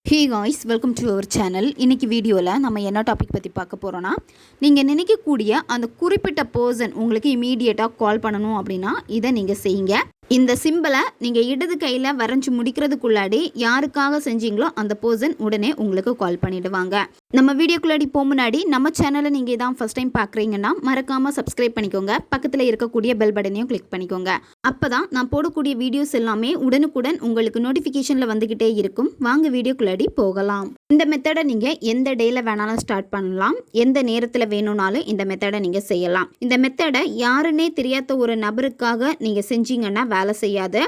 Hey guys, welcome to our channel. இன்றைக்கி வீடியோவில் நம்ம என்ன டாபிக் பற்றி பார்க்க போகிறோன்னா, நீங்கள் நினைக்கக்கூடிய அந்த குறிப்பிட்ட பர்சன் உங்களுக்கு இமீடியட்டாக கால் பண்ணணும் அப்படின்னா இதை நீங்கள் செய்யுங்க. இந்த சிம்பிளை நீங்கள் இடது கையில் வரைஞ்சி முடிக்கிறதுக்குள்ளாடி யாருக்காக செஞ்சீங்களோ அந்த பர்சன் உடனே உங்களுக்கு கால் பண்ணிவிடுவாங்க. நம்ம வீடியோக்குள்ளாடி போக முன்னாடி நம்ம சேனலை நீங்கள் இதான் ஃபஸ்ட் டைம் பார்க்குறீங்கன்னா மறக்காமல் சப்ஸ்கிரைப் பண்ணிக்கோங்க. பக்கத்தில் இருக்கக்கூடிய பெல் பட்டனையும் கிளிக் பண்ணிக்கோங்க. அப்போ தான் நான் போடக்கூடிய வீடியோஸ் எல்லாமே உடனுக்குடன் உங்களுக்கு நோட்டிஃபிகேஷனில் வந்துக்கிட்டே இருக்கும். வாங்க வீடியோக்குள்ளாடி போகலாம். இந்த மெத்தடை நீங்கள் எந்த டேயில் வேணாலும் ஸ்டார்ட் பண்ணலாம். எந்த நேரத்தில் வேணும்னாலும் இந்த மெத்தடை நீங்கள் செய்யலாம். இந்த மெத்தடை யாருன்னே தெரியாத ஒரு நபருக்காக நீங்கள் செஞ்சீங்கன்னா வேலை செய்யாது.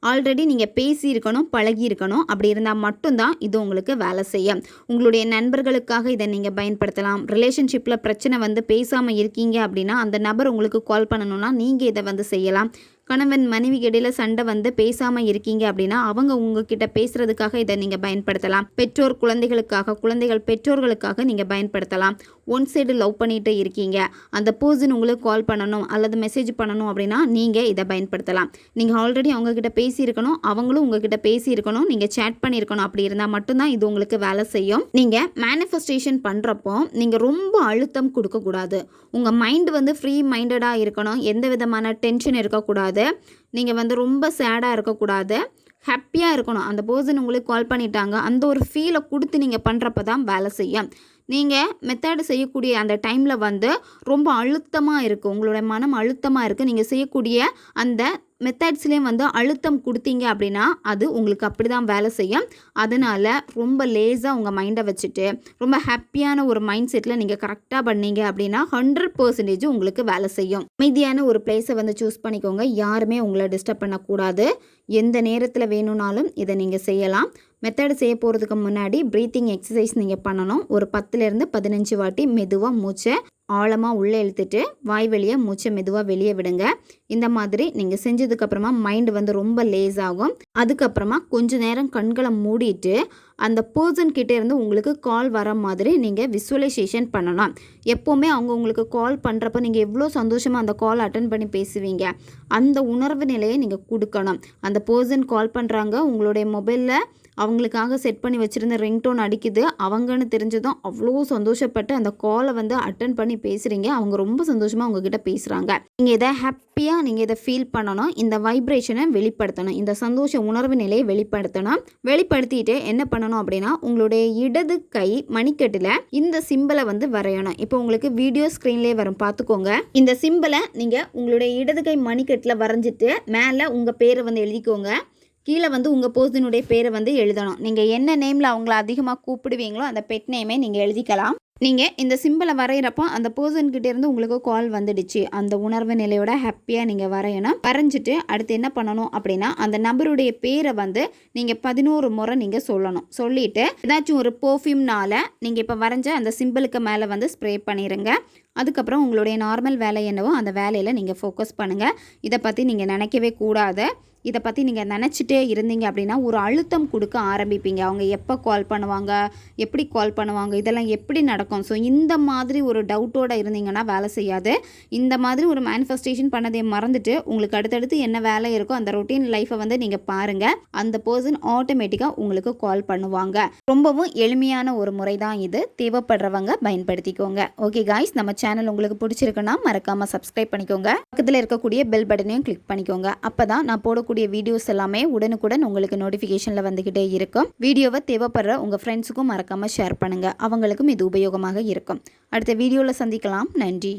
ஆல்ரெடி நீங்கள் பேசியிருக்கணும், பழகி இருக்கணும். அப்படி இருந்தால் மட்டும்தான் இது உங்களுக்கு வேலை செய்யும். உங்களுடைய நண்பர்களுக்காக இதை நீங்கள் பயன்படுத்தலாம். ரிலேஷன்ஷிப்பில் பிரச்சனை பேசாமல் இருக்கீங்க அப்படின்னா அந்த நபர் உங்களுக்கு கால் பண்ணணும்னா நீங்கள் இதை செய்யலாம். கணவன் மனைவிக்கு இடையில சண்டை பேசாமல் இருக்கீங்க அப்படின்னா அவங்க உங்ககிட்ட பேசுறதுக்காக இதை நீங்கள் பயன்படுத்தலாம். பெற்றோர் குழந்தைகளுக்காக, குழந்தைகள் பெற்றோர்களுக்காக நீங்கள் பயன்படுத்தலாம். ஒன் சைடு லவ் பண்ணிட்டு இருக்கீங்க, அந்த பர்சன் உங்களுக்கு கால் பண்ணணும் அல்லது மெசேஜ் பண்ணணும் அப்படின்னா நீங்கள் இதை பயன்படுத்தலாம். நீங்கள் ஆல்ரெடி அவங்கக்கிட்ட பேசியிருக்கணும், அவங்களும் உங்ககிட்ட பேசியிருக்கணும், நீங்கள் சேட் பண்ணியிருக்கணும். அப்படி இருந்தால் மட்டும்தான் இது உங்களுக்கு வேலை செய்யும். நீங்கள் மேனிஃபெஸ்டேஷன் பண்ணுறப்போ நீங்கள் ரொம்ப அழுத்தம் கொடுக்கக்கூடாது. உங்கள் மைண்டு ஃப்ரீ மைண்டடாக இருக்கணும். எந்த விதமான டென்ஷன் இருக்கக்கூடாது. நீங்கள் ரொம்ப சேடாக இருக்கக்கூடாது, ஹாப்பியாக இருக்கணும். அந்த பர்சன் உங்களுக்கு கால் பண்ணிட்டாங்க அந்த ஒரு ஃபீலை கொடுத்து நீங்கள் பண்ணுறப்ப தான் வேலை செய்யும். நீங்கள் மெத்தட் செய்யக்கூடிய அந்த டைமில் ரொம்ப அழுத்தமாக இருக்குது, உங்களுடைய மனம் அழுத்தமாக இருக்குது. நீங்கள் செய்யக்கூடிய அந்த மெத்தட்ஸ்லேயும் அழுத்தம் கொடுத்தீங்க அப்படின்னா அது உங்களுக்கு அப்படி தான் வேலை செய்யும். அதனால் ரொம்ப லேஸாக உங்கள் மைண்டை வச்சுட்டு ரொம்ப ஹாப்பியான ஒரு மைண்ட் செட்டில் நீங்கள் கரெக்டாக பண்ணீங்க அப்படின்னா 100% உங்களுக்கு வேலை செய்யும். அமைதியான ஒரு பிளேஸை சூஸ் பண்ணிக்கோங்க. யாருமே உங்களை டிஸ்டர்ப் பண்ணக்கூடாது. எந்த நேரத்தில் வேணும்னாலும் இதை நீங்கள் செய்யலாம். மெத்தடு செய்ய போகிறதுக்கு முன்னாடி ப்ரீத்திங் எக்ஸசைஸ் நீங்கள் பண்ணணும். ஒரு 10லேருந்து 15 வாட்டி மெதுவாக மூச்சை ஆழமாக உள்ளே இழுத்துட்டு வாய் வெளியே மூச்சை மெதுவாக வெளியே விடுங்க. இந்த மாதிரி நீங்கள் செஞ்சதுக்கப்புறமா மைண்டு ரொம்ப லேஸ் ஆகும். அதுக்கப்புறமா கொஞ்ச நேரம் கண்களை மூடிட்டு அந்த பர்சன் கிட்டே இருந்து உங்களுக்கு கால் வர மாதிரி நீங்கள் விசுவலைசேஷன் பண்ணணும். எப்போவுமே அவங்க உங்களுக்கு கால் பண்ணுறப்ப நீங்கள் எவ்வளோ சந்தோஷமாக அந்த கால் அட்டன் பண்ணி பேசுவீங்க, அந்த உணர்வு நிலையை நீங்கள் கொடுக்கணும். அந்த பர்சன் கால் பண்ணுறாங்க, உங்களுடைய மொபைலில் அவங்களுக்காக செட் பண்ணி வச்சுருந்த ரிங்டோன் அடிக்குது, அவங்கன்னு தெரிஞ்சதும் அவ்வளோ சந்தோஷப்பட்டு அந்த காலை அட்டன் பண்ணி பேசுகிறீங்க. அவங்க ரொம்ப சந்தோஷமாக உங்ககிட்ட பேசுகிறாங்க. நீங்கள் இதை ஹாப்பியாக நீங்கள் இதை ஃபீல் பண்ணணும். இந்த வைப்ரேஷனை வெளிப்படுத்தணும். இந்த சந்தோஷ உணர்வு நிலையை வெளிப்படுத்தணும். வெளிப்படுத்திட்டு என்ன பண்ணணும் அப்படின்னா உங்களுடைய இடது கை மணிக்கட்டில் இந்த சிம்பிளை வரையணும். இப்போ உங்களுக்கு வீடியோ ஸ்க்ரீன்லேயே வரும், பார்த்துக்கோங்க. இந்த சிம்பிளை நீங்கள் உங்களுடைய இடது கை மணிக்கட்டில் வரைஞ்சிட்டு மேலே உங்கள் பேரை எழுதிக்கோங்க. கீழே உங்கள் பர்சனுடைய பேரை எழுதணும். நீங்கள் என்ன நேமில் அவங்கள அதிகமாக கூப்பிடுவீங்களோ அந்த பெட் நேமே நீங்கள் எழுதிக்கலாம். நீங்கள் இந்த சிம்பிளை வரைகிறப்போ அந்த பர்சன்கிட்ட இருந்து உங்களுக்கு கால் வந்துடுச்சு, அந்த உணர்வு நிலையோட ஹாப்பியாக நீங்கள் வரையணும். வரைஞ்சிட்டு அடுத்து என்ன பண்ணணும் அப்படின்னா அந்த நபருடைய பேரை நீங்கள் 11 முறை நீங்கள் சொல்லணும். சொல்லிவிட்டு ஏதாச்சும் ஒரு பர்ஃப்யூம்னால் நீங்கள் இப்போ வரைஞ்ச அந்த சிம்பிளுக்கு மேலே ஸ்ப்ரே பண்ணிடுங்க. அதுக்கப்புறம் உங்களுடைய நார்மல் வேலை என்னவோ அந்த வேலையில் நீங்கள் ஃபோக்கஸ் பண்ணுங்கள். இதை பற்றி நீங்கள் நினைக்கவே கூடாது. இதை பற்றி நீங்கள் நினச்சிட்டே இருந்தீங்க அப்படின்னா ஒரு அழுத்தம் கொடுக்க ஆரம்பிப்பீங்க. அவங்க எப்போ கால் பண்ணுவாங்க, எப்படி கால் பண்ணுவாங்க, இதெல்லாம் எப்படி நடக்கும். ஸோ இந்த மாதிரி ஒரு டவுட்டோடு இருந்தீங்கன்னா வேலை செய்யாது. இந்த மாதிரி ஒரு மேனிஃபெஸ்டேஷன் பண்ணதை மறந்துட்டு உங்களுக்கு அடுத்தடுத்து என்ன வேலை இருக்கோ அந்த ரொட்டீன் லைஃப்பை நீங்கள் பாருங்கள். அந்த பர்சன் ஆட்டோமேட்டிக்காக உங்களுக்கு கால் பண்ணுவாங்க. ரொம்பவும் எளிமையான ஒரு முறை தான் இது. தேவைப்படுறவங்க பயன்படுத்திக்கோங்க. ஓகே காய்ஸ், நம்ம சேனல் உங்களுக்கு பிடிச்சிருக்குன்னா மறக்காமல் சப்ஸ்கிரைப் பண்ணிக்கோங்க. பக்கத்தில் இருக்கக்கூடிய பெல் பட்டனையும் கிளிக் பண்ணிக்கோங்க. அப்போ தான் நான் போடக்கூடிய வீடியோஸ் எல்லாமே உடனுக்குடன் உங்களுக்கு நோட்டிஃபிகேஷனில் வந்துக்கிட்டே இருக்கும். வீடியோவை தேவைப்படுற உங்கள் ஃப்ரெண்ட்ஸுக்கும் மறக்காமல் ஷேர் பண்ணுங்கள். அவங்களுக்கும் இது உபயோகமாக இருக்கும். அடுத்த வீடியோவில் சந்திக்கலாம். நன்றி.